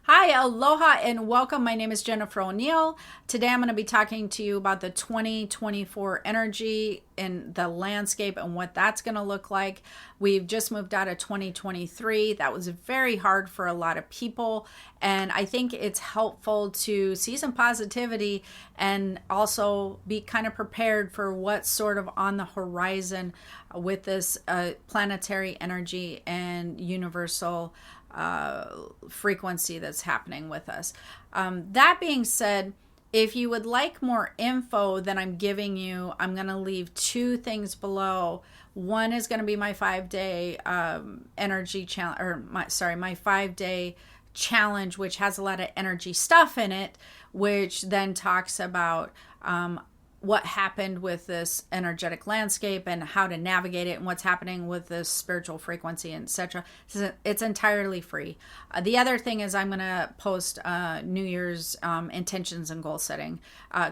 Hi, aloha, and welcome. My name is Jennifer O'Neill. Today I'm going to be talking to you about the 2024 energy and the landscape and what that's going to look like. We've just moved out of 2023. That was very hard for a lot of people, and I think it's helpful to see some positivity and also be kind of prepared for what's sort of on the horizon with this planetary energy and universal frequency that's happening with us. That being said, if you would like more info than I'm giving you, I'm going to leave two things below. One is going to be my 5-day energy challenge, or my 5-day challenge, which has a lot of energy stuff in it, which then talks about what happened with this energetic landscape and how to navigate it and what's happening with this spiritual frequency, etc. It's entirely free. The other thing is I'm going to post New Year's intentions and goal setting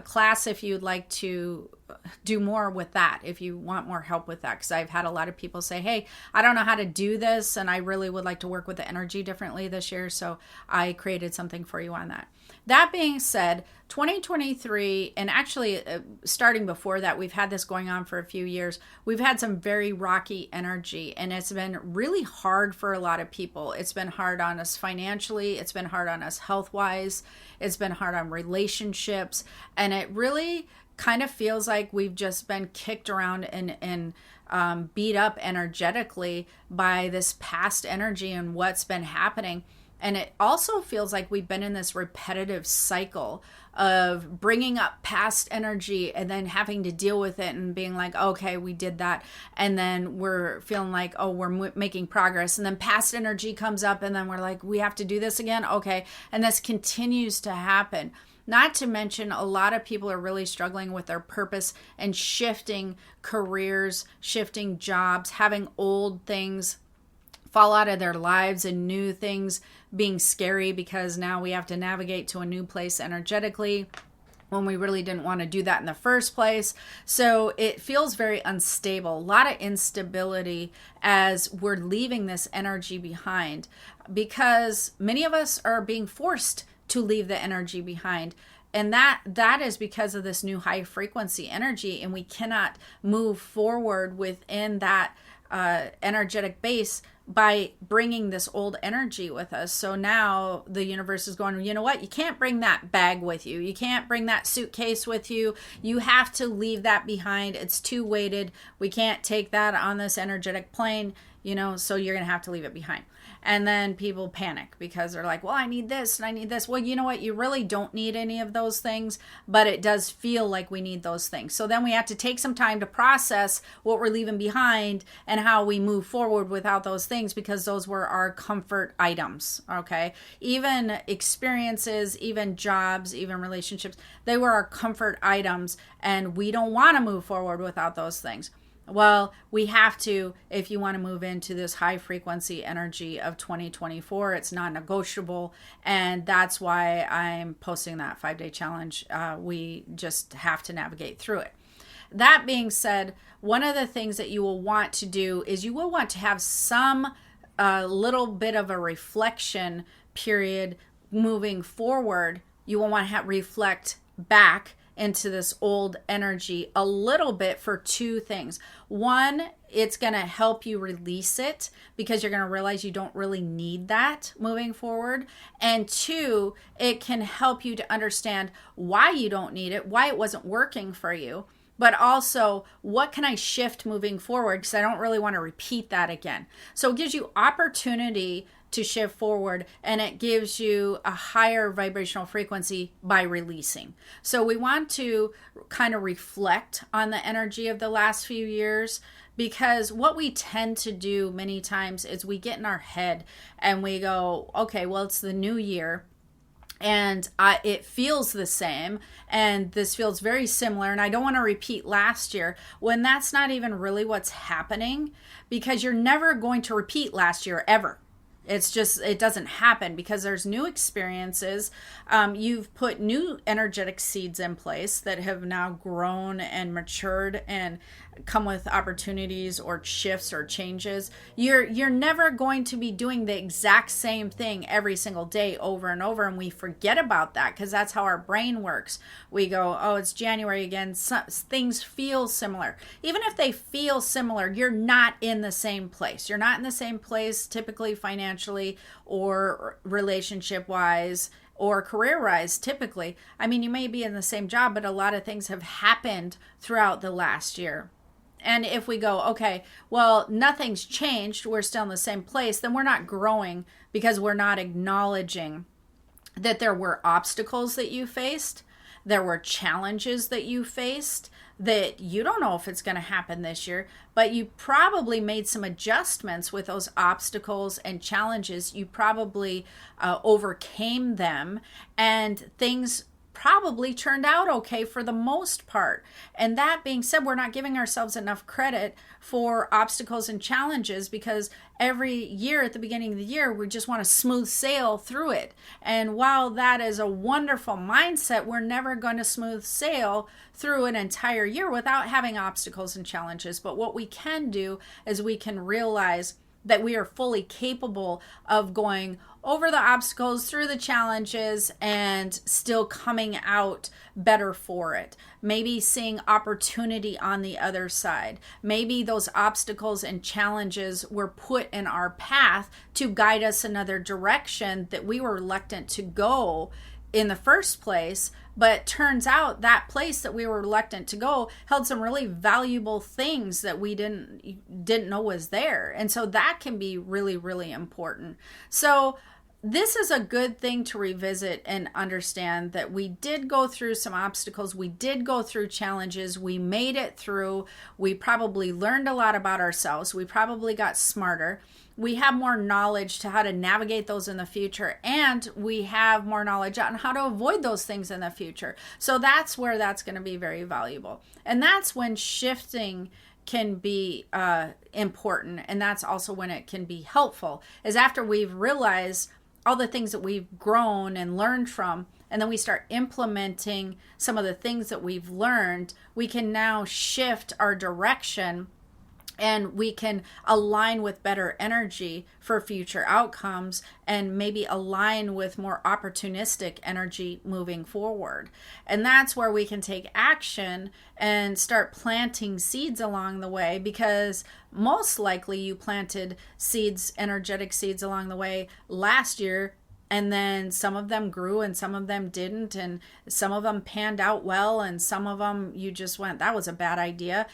class if you'd like to do more with that, if you want more help with that, because I've had a lot of people say, hey, I don't know how to do this and I really would like to work with the energy differently this year, so I created something for you on that. That being said, 2023, and actually starting before that, we've had this going on for a few years. We've had some very rocky energy, and it's been really hard for a lot of people. It's been hard on us financially. It's been hard on us health-wise. It's been hard on relationships, and it really kind of feels like we've just been kicked around and beat up energetically by this past energy and what's been happening. And it also feels like we've been in this repetitive cycle of bringing up past energy and then having to deal with it and being like, okay, we did that. And then we're feeling like, oh, we're making progress. And then past energy comes up and then we're like, we have to do this again. Okay. And this continues to happen. Not to mention, a lot of people are really struggling with their purpose and shifting careers, shifting jobs, having old things fall out of their lives and new things being scary because now we have to navigate to a new place energetically when we really didn't want to do that in the first place. So it feels very unstable, a lot of instability as we're leaving this energy behind, because many of us are being forced to leave the energy behind. And that is because of this new high frequency energy, and we cannot move forward within that energetic base by bringing this old energy with us. So now the universe is going, you know what? You can't bring that bag with you. You can't bring that suitcase with you. You have to leave that behind. It's too weighted. We can't take that on this energetic plane, so you're going to have to leave it behind. And then people panic because they're like, well, I need this and I need this. Well, you know what? You really don't need any of those things, but it does feel like we need those things. So then we have to take some time to process what we're leaving behind and how we move forward without those things, because those were our comfort items. Okay. Even experiences, even jobs, even relationships, they were our comfort items, and we don't want to move forward without those things. Well, we have to, if you want to move into this high frequency energy of 2024, it's non-negotiable. And that's why I'm posting that 5-day challenge. We just have to navigate through it. That being said, one of the things that you will want to do is you will want to have some little bit of a reflection period moving forward. You will want to reflect back into this old energy a little bit for two things. One, it's going to help you release it because you're going to realize you don't really need that moving forward. And two, it can help you to understand why you don't need it, why it wasn't working for you, but also what can I shift moving forward, because I don't really want to repeat that again. So it gives you opportunity to shift forward, and it gives you a higher vibrational frequency by releasing. So we want to kind of reflect on the energy of the last few years, because what we tend to do many times is we get in our head and we go, okay, well, it's the new year and it feels the same, and this feels very similar, and I don't want to repeat last year, when that's not even really what's happening, because you're never going to repeat last year ever. It's just, it doesn't happen because there's new experiences. You've put new energetic seeds in place that have now grown and matured and come with opportunities or shifts or changes. You're never going to be doing the exact same thing every single day over and over, and we forget about that because that's how our brain works. We go, oh, it's January again. Things feel similar. Even if they feel similar, you're not in the same place. You're not in the same place typically financially or relationship wise or career wise. Typically, I mean, you may be in the same job, but a lot of things have happened throughout the last year. And if we go, okay, well, nothing's changed, we're still in the same place, then we're not growing because we're not acknowledging that there were obstacles that you faced, there were challenges that you faced that you don't know if it's going to happen this year, but you probably made some adjustments with those obstacles and challenges. You probably overcame them, and things probably turned out okay for the most part. And that being said, we're not giving ourselves enough credit for obstacles and challenges because every year at the beginning of the year, we just want to smooth sail through it. And while that is a wonderful mindset, we're never going to smooth sail through an entire year without having obstacles and challenges. But what we can do is we can realize that we are fully capable of going over the obstacles, through the challenges, and still coming out better for it. Maybe seeing opportunity on the other side. Maybe those obstacles and challenges were put in our path to guide us another direction that we were reluctant to go in the first place, but turns out that place that we were reluctant to go held some really valuable things that we didn't know was there. And so that can be really, really important. So this is a good thing to revisit and understand that we did go through some obstacles. We did go through challenges. We made it through. We probably learned a lot about ourselves. We probably got smarter. We have more knowledge to how to navigate those in the future, and we have more knowledge on how to avoid those things in the future. So that's where that's going to be very valuable. And that's when shifting can be important, and that's also when it can be helpful, is after we've realized all the things that we've grown and learned from, and then we start implementing some of the things that we've learned, we can now shift our direction and we can align with better energy for future outcomes and maybe align with more opportunistic energy moving forward. And that's where we can take action and start planting seeds along the way, because most likely you planted seeds, energetic seeds along the way last year, and then some of them grew and some of them didn't, and some of them panned out well, and some of them you just went, that was a bad idea.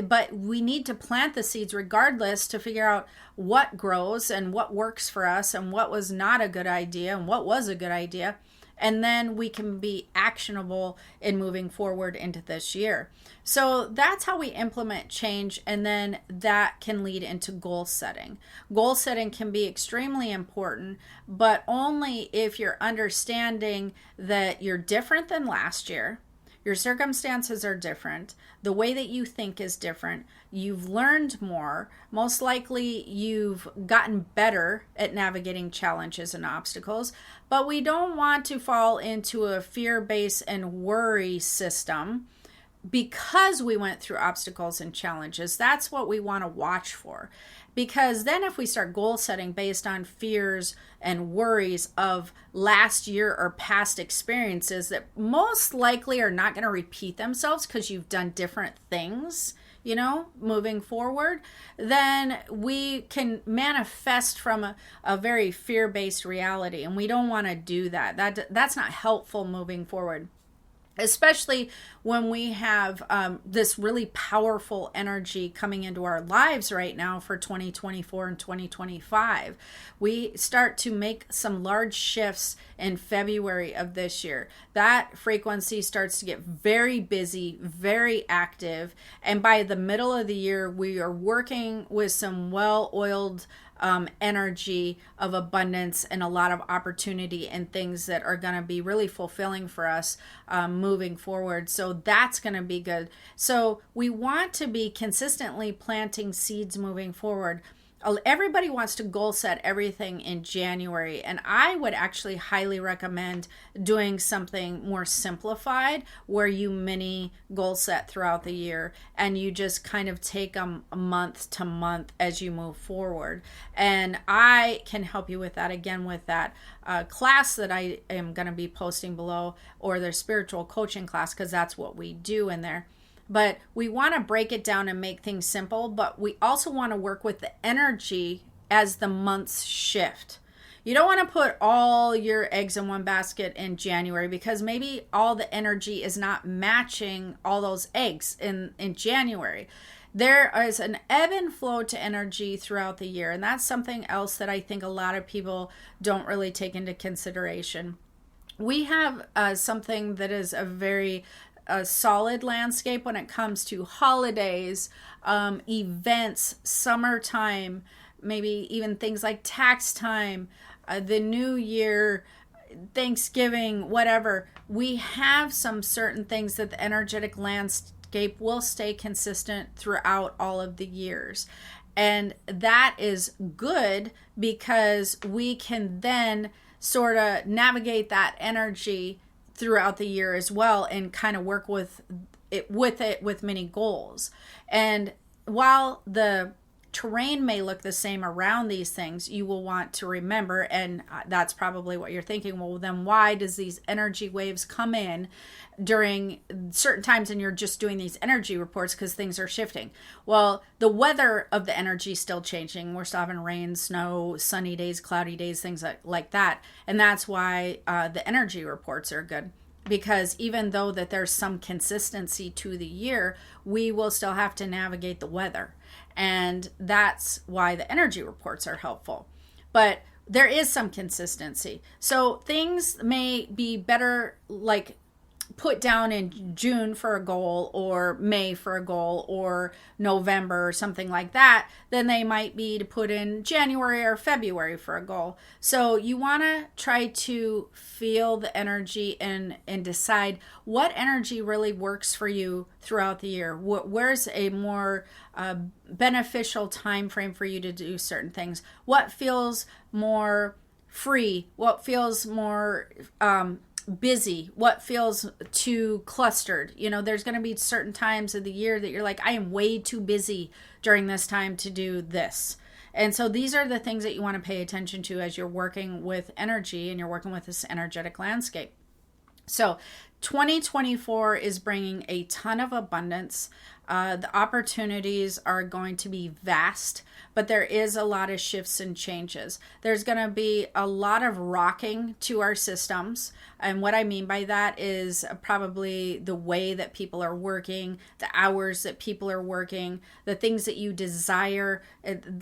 But we need to plant the seeds regardless to figure out what grows and what works for us and what was not a good idea and what was a good idea. And then we can be actionable in moving forward into this year. So that's how we implement change, and then that can lead into goal setting. Goal setting can be extremely important, but only if you're understanding that you're different than last year. Your circumstances are different. The way that you think is different. You've learned more. Most likely you've gotten better at navigating challenges and obstacles. But we don't want to fall into a fear-based and worry system because we went through obstacles and challenges. That's what we want to watch for. Because then if we start goal setting based on fears and worries of last year or past experiences that most likely are not going to repeat themselves because you've done different things, moving forward, then we can manifest from a very fear-based reality. And we don't want to do that. That's not helpful moving forward. Especially when we have this really powerful energy coming into our lives right now for 2024 and 2025. We start to make some large shifts in February of this year. That frequency starts to get very busy, very active. And by the middle of the year, we are working with some well-oiled energy of abundance and a lot of opportunity and things that are going to be really fulfilling for us moving forward. So that's going to be good. So we want to be consistently planting seeds moving forward. everybody wants to goal set everything in January, and I would actually highly recommend doing something more simplified where you mini goal set throughout the year and you just kind of take them month to month as you move forward. And I can help you with that, again, with that class that I am going to be posting below, or their spiritual coaching class, because that's what we do in there. But we want to break it down and make things simple, but we also want to work with the energy as the months shift. You don't want to put all your eggs in one basket in January, because maybe all the energy is not matching all those eggs in January. There is an ebb and flow to energy throughout the year, and that's something else that I think a lot of people don't really take into consideration. We have something that is a solid landscape when it comes to holidays, events, summertime, maybe even things like tax time, the new year, Thanksgiving, whatever. We have some certain things that the energetic landscape will stay consistent throughout all of the years. And that is good, because we can then sort of navigate that energy throughout the year as well, and kind of work with many goals. And while the terrain may look the same around these things, you will want to remember, and that's probably what you're thinking, well, then why does these energy waves come in during certain times and you're just doing these energy reports? Because things are shifting. Well, the weather of the energy is still changing. We're still having rain, snow, sunny days, cloudy days, things like that. And that's why the energy reports are good, because even though that there's some consistency to the year, we will still have to navigate the weather. And that's why the energy reports are helpful. But there is some consistency. So things may be better, like put down in June for a goal, or May for a goal, or November or something like that, then they might be to put in January or February for a goal. So you want to try to feel the energy and decide what energy really works for you throughout the year. Where's a more beneficial time frame for you to do certain things? What feels more free? What feels more busy? What feels too clustered? There's going to be certain times of the year that you're like, I am way too busy during this time to do this. And so these are the things that you want to pay attention to as you're working with energy and you're working with this energetic landscape. So 2024 is bringing a ton of abundance. The opportunities are going to be vast, but there is a lot of shifts and changes. There's going to be a lot of rocking to our systems. And what I mean by that is probably the way that people are working, the hours that people are working, the things that you desire.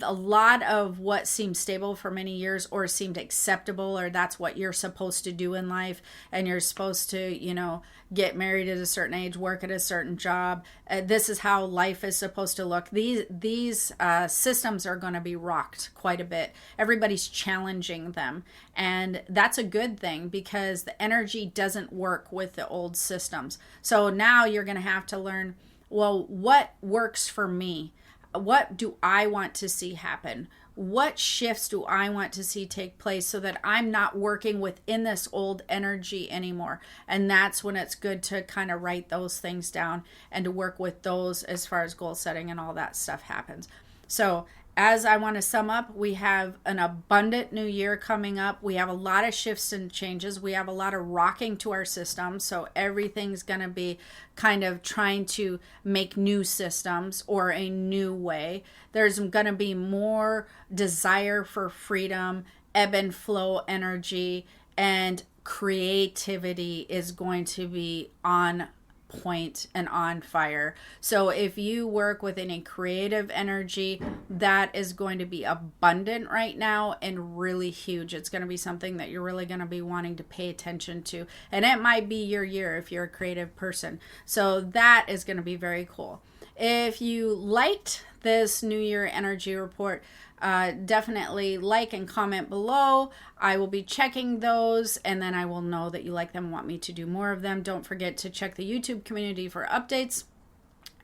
A lot of what seemed stable for many years, or seemed acceptable, or that's what you're supposed to do in life, and you're supposed to, get married at a certain age, work at a certain job. This is how life is supposed to look. These systems are going to be rocked quite a bit. Everybody's challenging them, and that's a good thing, because the energy doesn't work with the old systems. So now you're going to have to learn, well, what works for me? What do I want to see happen? What shifts do I want to see take place, so that I'm not working within this old energy anymore? And that's when it's good to kind of write those things down and to work with those as far as goal setting and all that stuff happens. So as I want to sum up, we have an abundant new year coming up. We have a lot of shifts and changes. We have a lot of rocking to our system. So everything's going to be kind of trying to make new systems or a new way. There's going to be more desire for freedom, ebb and flow energy, and creativity is going to be on point and on fire. So if you work within a creative energy, that is going to be abundant right now and really huge. It's going to be something that you're really going to be wanting to pay attention to. And it might be your year if you're a creative person. So that is going to be very cool. If you liked this New Year energy report, definitely like and comment below. I will be checking those, and then I will know that you like them and want me to do more of them. Don't forget to check the YouTube community for updates,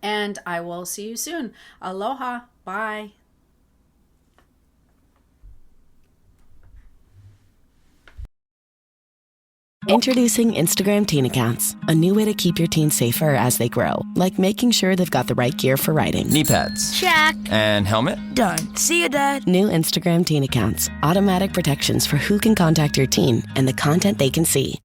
and I will see you soon. Aloha. Bye. Introducing Instagram Teen Accounts, a new way to keep your teens safer as they grow, like making sure they've got the right gear for riding. Knee pads. Check. And helmet? Done. See you, Dad. New Instagram Teen Accounts, automatic protections for who can contact your teen and the content they can see.